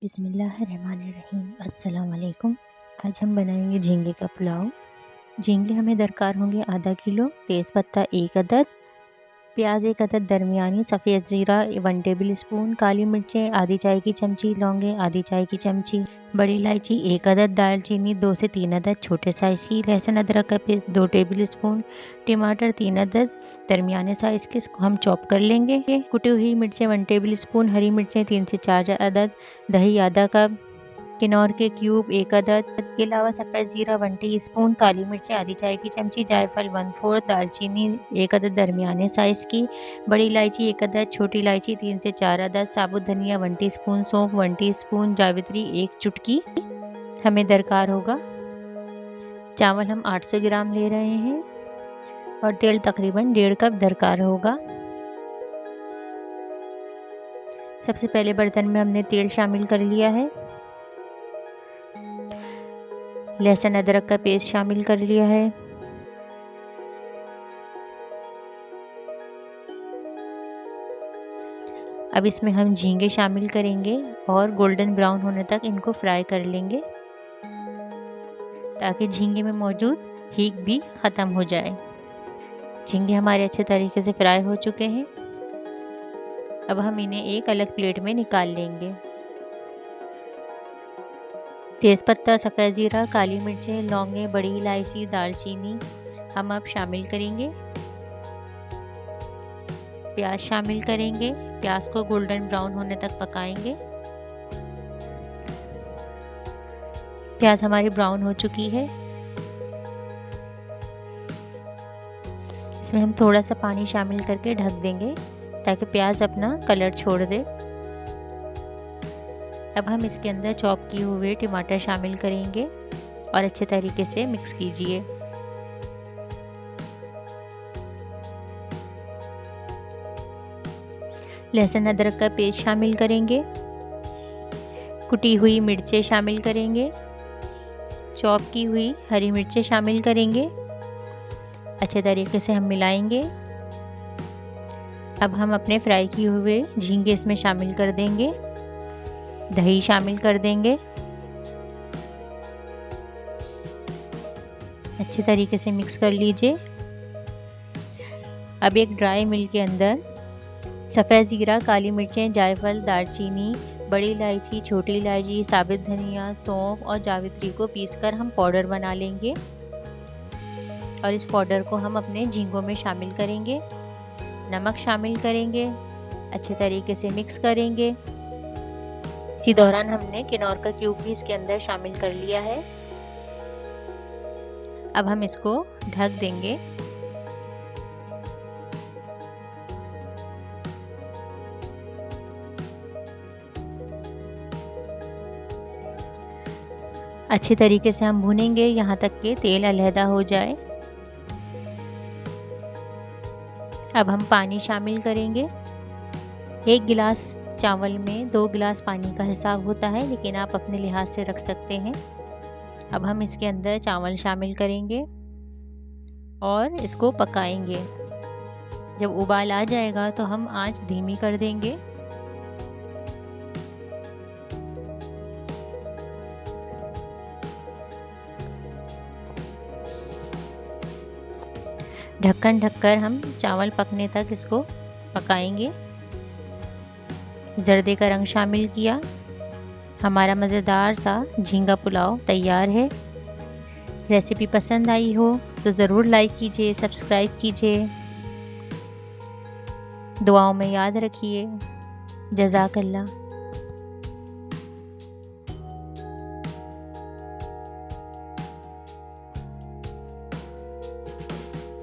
बिस्मिल्लाहिर्रहमानिर्रहीम। अस्सलाम वालेकुम। आज हम बनाएंगे झींगे का पुलाव। झींगे हमें दरकार होंगे आधा किलो, तेज़पत्ता 1 अदद, प्याज 1 अदद दरमियानी, सफ़ेद ज़ीरा 1 टेबल स्पून, काली मिर्चें आधी चाय की चमची, लौंगे आधी चाय की चमची, बड़ी इलायची 1 अदद, दालचीनी 2 से 3 अदद छोटे साइज़ की, लहसुन अदरक का पेस्ट 2 टेबल स्पून, टमाटर 3 अदद दरमियाने साइज़ के, इसको हम चॉप कर लेंगे। कुटी हुई मिर्चें 1 टेबल स्पून, हरी मिर्चें 3 से 4 अदद, दही आधा कप, किनौर के क्यूब 1 अदद के अलावा सफ़ेद ज़ीरा 1 टीस्पून, काली मिर्चें आधी चाय की चमची, जायफल 1/4, दालचीनी 1 अदद दरमियाने साइज़ की, बड़ी इलायची 1 अदद, छोटी इलायची 3 से 4 अदद, साबुत धनिया 1 टीस्पून, सौंफ 1 टीस्पून, जावित्री 1 चुटकी हमें दरकार होगा। चावल हम 800 ग्राम ले रहे हैं और तेल तकरीबन 1.5 कप दरकार होगा। सबसे पहले बर्तन में हमने तेल शामिल कर लिया है, लहसुन अदरक का पेस्ट शामिल कर लिया है, अब इसमें हम झींगे शामिल करेंगे और गोल्डन ब्राउन होने तक इनको फ्राई कर लेंगे ताकि झींगे में मौजूद हींग भी ख़त्म हो जाए। झींगे हमारे अच्छे तरीके से फ्राई हो चुके हैं। अब हम इन्हें एक अलग प्लेट में निकाल लेंगे। तेज़पत्ता, सफ़ेद ज़ीरा, काली मिर्चें, लौंगे, बड़ी इलायची, दालचीनी हम अब शामिल करेंगे। प्याज शामिल करेंगे, प्याज को गोल्डन ब्राउन होने तक पकाएंगे। प्याज हमारी ब्राउन हो चुकी है, इसमें हम थोड़ा सा पानी शामिल करके ढक देंगे ताकि प्याज अपना कलर छोड़ दे। अब हम इसके अंदर चॉप किए हुए टमाटर शामिल करेंगे और अच्छे तरीके से मिक्स कीजिए। लहसुन अदरक का पेस्ट शामिल करेंगे, कुटी हुई मिर्चें शामिल करेंगे, चॉप की हुई हरी मिर्चें शामिल करेंगे, अच्छे तरीके से हम मिलाएंगे। अब हम अपने फ्राई किए हुए झींगे इसमें शामिल कर देंगे, दही शामिल कर देंगे, अच्छे तरीके से मिक्स कर लीजिए। अब एक ड्राई मिल के अंदर सफ़ेद ज़ीरा, काली मिर्चें, जायफल, दालचीनी, बड़ी इलायची, छोटी इलायची, साबुत धनिया, सौंफ और जावित्री को पीसकर हम पाउडर बना लेंगे और इस पाउडर को हम अपने झींगों में शामिल करेंगे। नमक शामिल करेंगे, अच्छे तरीके से मिक्स करेंगे। इसी दौरान हमने किनौर का क्यूब भी इसके अंदर शामिल कर लिया है। अब हम इसको ढक देंगे। अच्छे तरीके से हम भूनेंगे यहाँ तक कि तेल अलहदा हो जाए। अब हम पानी शामिल करेंगे। 1 गिलास चावल में 2 गिलास पानी का हिसाब होता है, लेकिन आप अपने लिहाज से रख सकते हैं। अब हम इसके अंदर चावल शामिल करेंगे और इसको पकाएंगे। जब उबाल आ जाएगा तो हम आंच धीमी कर देंगे। ढक्कन ढककर हम चावल पकने तक इसको पकाएंगे। जर्दे का रंग शामिल किया, हमारा मज़ेदार सा झींगा पुलाव तैयार है। रेसिपी पसंद आई हो तो ज़रूर लाइक कीजिए, सब्सक्राइब कीजिए, दुआओं में याद रखिए। जज़ाकल्लाह।